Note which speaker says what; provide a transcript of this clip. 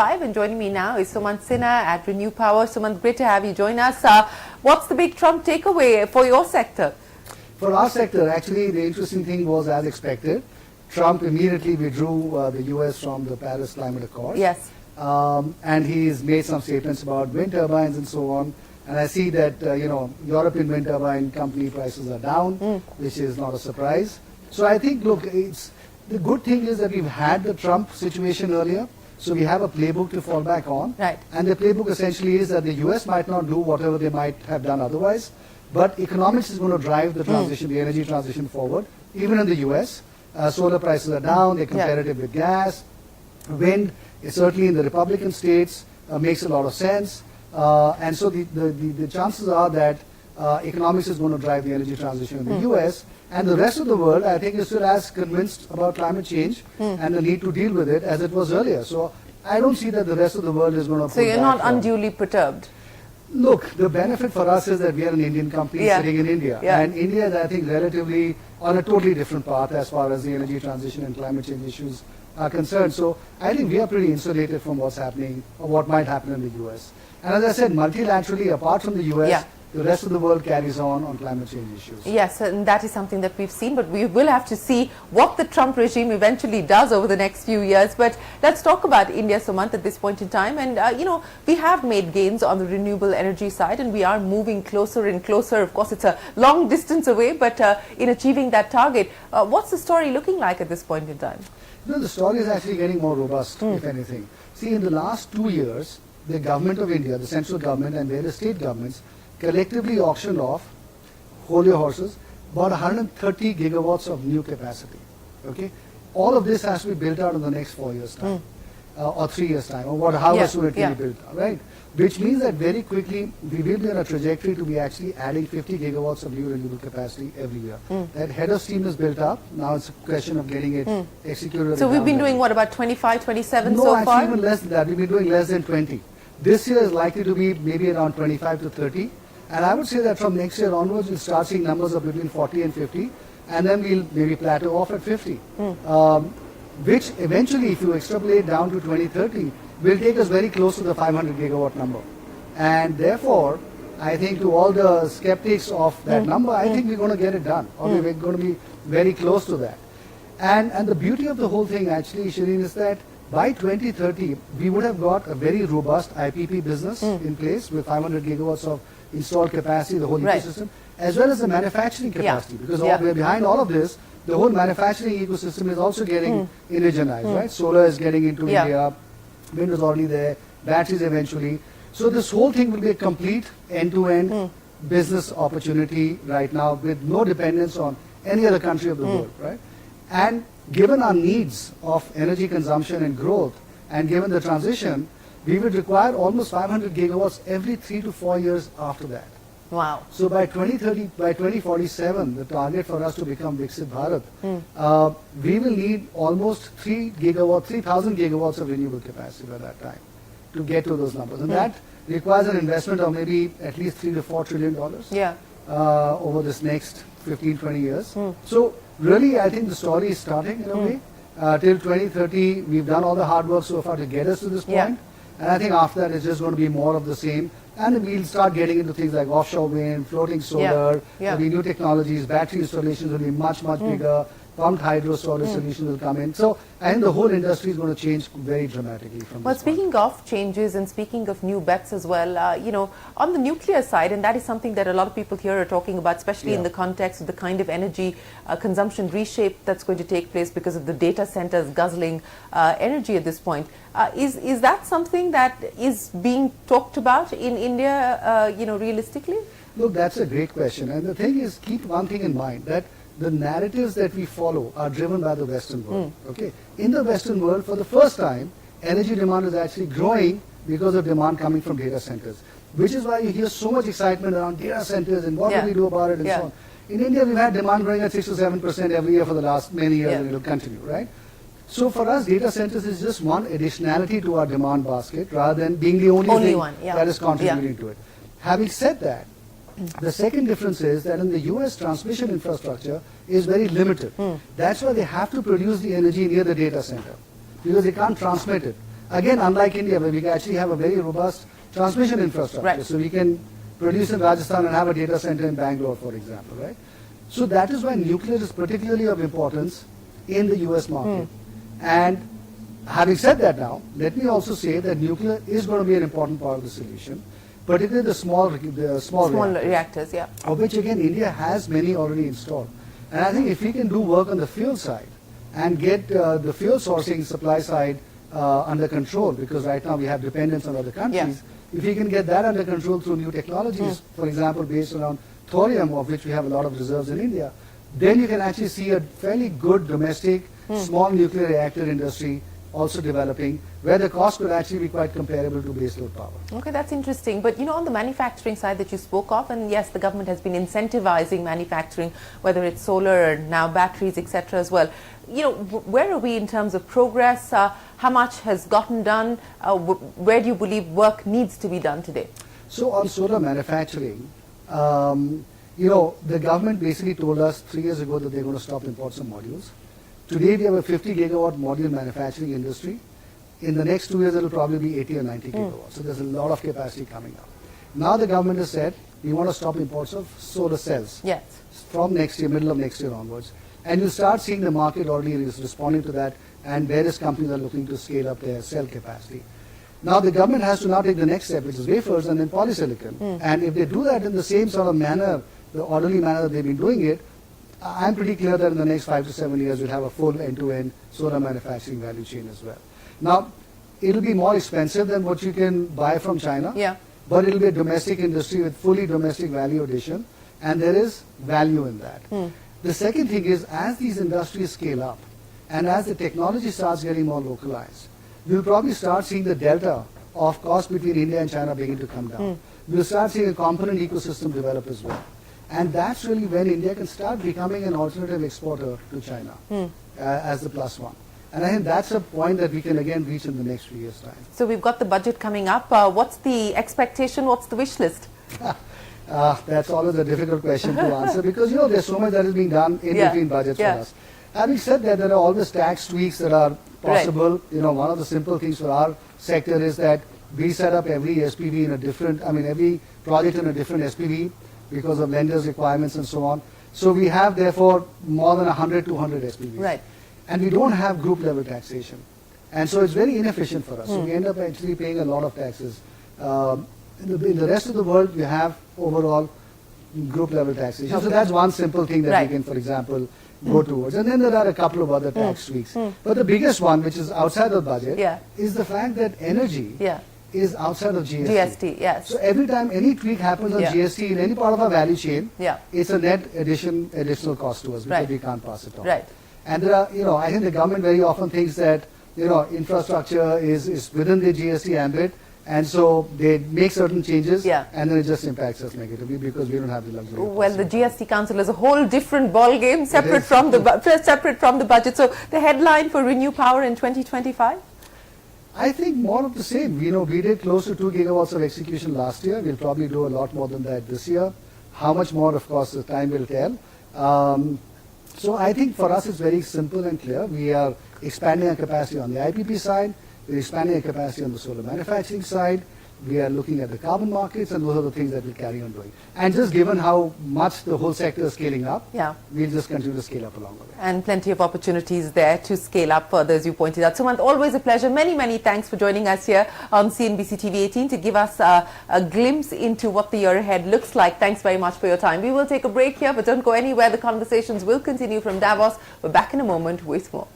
Speaker 1: And joining me now is Sumant Sinha at ReNew Power. Sumant, great to have you join us. What's the big Trump takeaway for your sector?
Speaker 2: For our sector, actually, the interesting thing was as expected. Trump immediately withdrew the U.S. from the Paris Climate Accord.
Speaker 1: Yes.
Speaker 2: And he's made some statements about wind turbines and so on. And I see that, European wind turbine company prices are down, which is not a surprise. So I think, look, the good thing is that we've had the Trump situation earlier. So we have a playbook to fall back on.
Speaker 1: Right.
Speaker 2: And the playbook essentially is that the U.S. might not do whatever they might have done otherwise, but economics is going to drive the transition, the energy transition forward, even in the U.S. Solar prices are down, they're competitive with gas. Wind, certainly in the Republican states, makes a lot of sense. And so the chances are that economics is going to drive the energy transition in the U.S. And the rest of the world, I think, is still as convinced about climate change and the need to deal with it as it was earlier. So I don't see that the rest of the world is going to.
Speaker 1: So you're not unduly perturbed?
Speaker 2: Look, the benefit for us is that we are an Indian company sitting in India.
Speaker 1: Yeah.
Speaker 2: And India is, I think, relatively on a totally different path as far as the energy transition and climate change issues are concerned. So I think we are pretty insulated from what's happening or what might happen in the U.S. And as I said, multilaterally, apart from the U.S., the rest of the world carries on climate change issues.
Speaker 1: Yes, and that is something that we've seen, but we will have to see what the Trump regime eventually does over the next few years. But let's talk about India, Sumant, at this point in time. And, we have made gains on the renewable energy side, and we are moving closer and closer. Of course, it's a long distance away, but in achieving that target, what's the story looking like at this point in time?
Speaker 2: The story is actually getting more robust, if anything. See, in the last 2 years, the government of India, the central government and various state governments, collectively auctioned off, hold your horses, about 130 gigawatts of new capacity. Okay, all of this has to be built out in the next 4 years' time, or 3 years' time, or however soon it can be built out, right? Which means that very quickly we will be on a trajectory to be actually adding 50 gigawatts of new renewable capacity every year. That head of steam is built up. Now it's a question of getting it executed.
Speaker 1: So we've been doing what, about 25, 27 so far?
Speaker 2: No, actually even less than that. We've been doing less than 20. This year is likely to be maybe around 25 to 30. And I would say that from next year onwards, we'll start seeing numbers of between 40 and 50, and then we'll maybe plateau off at 50, which eventually, if you extrapolate down to 2030, will take us very close to the 500 gigawatt number. And therefore, I think to all the skeptics of that number, I think we're going to get it done, or we're going to be very close to that. And the beauty of the whole thing, actually, Shereen, is that by 2030, we would have got a very robust IPP business in place with 500 gigawatts of installed capacity, the whole ecosystem, as well as the manufacturing capacity. Because behind all of this, the whole manufacturing ecosystem is also getting indigenized, right? Solar is getting into India, wind is already there, batteries eventually. So this whole thing will be a complete end-to-end business opportunity right now with no dependence on any other country of the world, right? And given our needs of energy consumption and growth, and given the transition, we would require almost 500 gigawatts every 3 to 4 years after that.
Speaker 1: Wow.
Speaker 2: So by 2030, by 2047, the target for us to become Viksit Bharat, we will need almost 3,000 gigawatts of renewable capacity by that time to get to those numbers. And that requires an investment of maybe at least $3 to $4 trillion over this next 15, 20 years. So really, I think the story is starting in a way. Till 2030, we've done all the hard work so far to get us to this point. And I think after that, it's just going to be more of the same. And we'll start getting into things like offshore wind, floating solar, there'll be new technologies, battery installations will be much, much bigger, pumped hydro storage solutions will come in. So I think the whole industry is going to change very dramatically from
Speaker 1: Well,
Speaker 2: this
Speaker 1: speaking of changes and speaking of new bets as well, on the nuclear side, and that is something that a lot of people here are talking about, especially in the context of the kind of energy consumption reshape that's going to take place because of the data centers guzzling energy at this point. Is that something that is being talked about in India, realistically?
Speaker 2: Look, that's a great question. And the thing is, keep one thing in mind, that the narratives that we follow are driven by the Western world. Okay, in the Western world, for the first time, energy demand is actually growing because of demand coming from data centers, which is why you hear so much excitement around data centers and what do we do about it and so on. In India, we've had demand growing at 6 to 7% every year for the last many years, and it will continue, right? So for us, data centers is just one additionality to our demand basket rather than being the only thing that is contributing to it. Having said that, the second difference is that in the US, transmission infrastructure is very limited. That's why they have to produce the energy near the data center, because they can't transmit it. Again, unlike India, where we actually have a very robust transmission infrastructure.
Speaker 1: Right.
Speaker 2: So we can produce in Rajasthan and have a data center in Bangalore, for example, right? So that is why nuclear is particularly of importance in the US market. And having said that now, let me also say that nuclear is going to be an important part of the solution, particularly the small
Speaker 1: reactors, yeah.
Speaker 2: of which again India has many already installed. And I think if we can do work on the fuel side and get the fuel sourcing supply side under control, because right now we have dependence on other countries, if we can get that under control through new technologies, for example, based around thorium, of which we have a lot of reserves in India, then you can actually see a fairly good domestic small nuclear reactor industry also developing, where the cost could actually be quite comparable to baseload power.
Speaker 1: Okay, that's interesting. But on the manufacturing side that you spoke of, and yes, the government has been incentivizing manufacturing, whether it's solar or now batteries, etc. as well. Where are we in terms of progress? How much has gotten done? Where do you believe work needs to be done today?
Speaker 2: So on solar manufacturing, the government basically told us 3 years ago that they're going to stop imports of modules. Today we have a 50 gigawatt module manufacturing industry. In the next 2 years it will probably be 80 or 90 gigawatts. So there's a lot of capacity coming up. Now the government has said we want to stop imports of solar cells from next year, middle of next year onwards. And you start seeing the market already is responding to that, and various companies are looking to scale up their cell capacity. Now the government has to now take the next step, which is wafers and then polysilicon. And if they do that in the same sort of manner, the orderly manner that they've been doing it, I'm pretty clear that in the next 5 to 7 years we'll have a full end-to-end solar manufacturing value chain as well. Now, it'll be more expensive than what you can buy from China, but it'll be a domestic industry with fully domestic value addition, and there is value in that. The second thing is, as these industries scale up, and as the technology starts getting more localized, we'll probably start seeing the delta of cost between India and China begin to come down. We'll start seeing a component ecosystem develop as well. And that's really when India can start becoming an alternative exporter to China as the plus one. And I think that's a point that we can again reach in the next few years' time.
Speaker 1: So we've got the budget coming up. What's the expectation? What's the wish list?
Speaker 2: That's always a difficult question to answer, because there's so much that is being done in between budgets for us. Having said that, there are always tax tweaks that are possible. One of the simple things for our sector is that we set up every SPV in a different, every project in a different SPV because of lenders' requirements and so on. So we have therefore more than 100, 200 SPVs.
Speaker 1: Right.
Speaker 2: And we don't have group level taxation. And so it's very inefficient for us. So we end up actually paying a lot of taxes. In the rest of the world, we have overall group level taxation. So that's one simple thing that we can, for example, go towards. And then there are a couple of other tax tweaks. But the biggest one, which is outside of the budget, is the fact that energy is outside of GST.
Speaker 1: GST, yes.
Speaker 2: So every time any tweak happens on GST in any part of our value chain, it's a net additional cost to us because we can't pass it on.
Speaker 1: Right.
Speaker 2: And there are, I think the government very often thinks that, infrastructure is within the GST ambit, and so they make certain changes, and then it just impacts us negatively because we don't have the luxury.
Speaker 1: Well, the GST Council is a whole different ball game, separate from the budget. So the headline for ReNew Power in 2025?
Speaker 2: I think more of the same. We did close to 2 gigawatts of execution last year. We'll probably do a lot more than that this year. How much more, of course, the time will tell. So I think for us it's very simple and clear. We are expanding our capacity on the IPP side. We're expanding our capacity on the solar manufacturing side. We are looking at the carbon markets, and those are the things that we'll carry on doing. And just given how much the whole sector is scaling up, we'll just continue to scale up along the way.
Speaker 1: And plenty of opportunities there to scale up further, as you pointed out. Sumant, always a pleasure. Many, many thanks for joining us here on CNBC-TV18 to give us a glimpse into what the year ahead looks like. Thanks very much for your time. We will take a break here, but don't go anywhere. The conversations will continue from Davos. We're back in a moment with more.